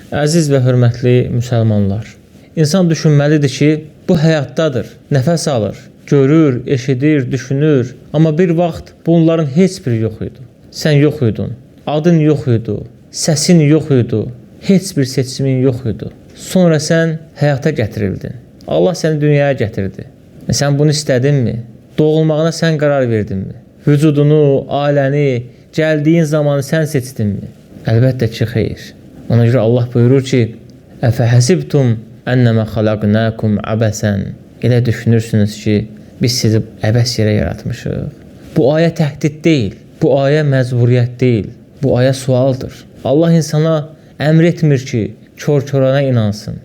Əziz və hörmətli müsəlmanlar, insan düşünməlidir ki, bu həyatdadır, nəfəs alır, görür, eşidir, düşünür, amma bir vaxt bunların heç biri yox idi. Sən yox idin, adın yox idi, səsin yox idi, heç bir seçimin yox idi. Sonra sən həyata gətirildin. Allah səni dünyaya gətirdi. Sən bunu istədinmi? Doğulmağına sən qərar verdinmi? Vücudunu, ailəni, gəldiyin zamanı sən seçdinmi? Əlbəttə ki, xeyr. Ona görə Allah buyurur ki, Əfəhəsibtum ənəmə xalaqnəkum əbəsən. Elə düşünürsünüz ki, biz sizi əbəs yerə yaratmışıq. Bu ayə təhdid deyil, bu ayə məcburiyyət deyil, bu ayə sualdır. Allah insana əmr etmir ki, kör-körana inansın.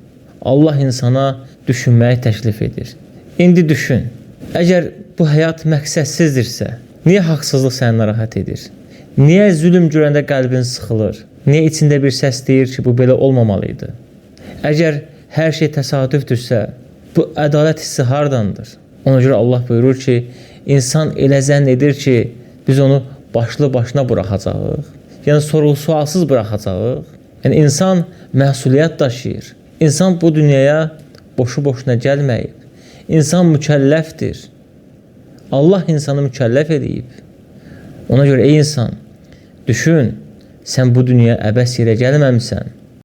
Allah insana düşünməyi təklif edir. İndi düşün, əgər bu həyat məqsədsizdirsə, niyə haqsızlıq səni narahat edir? Niyə zülm görəndə qəlbin sıxılır? Niyə içində bir səs deyir ki, bu belə olmamalıydı? Əgər hər şey təsadüfdürsə, bu ədalət hissi hardandır? Ona görə Allah buyurur ki, insan elə zənn edir ki, biz onu başlı başına buraxacağıq. Yəni, sorğu-sualsız buraxacağıq. Yəni, insan məsuliyyət daşıyır. İnsan bu dünyaya boşu-boşuna gəlməyib. İnsan mükəlləfdir. Allah insanı mükəlləf edib. Ona görə, ey insan, düşün, sən bu dünyaya əbəs yerə gəlməmisən.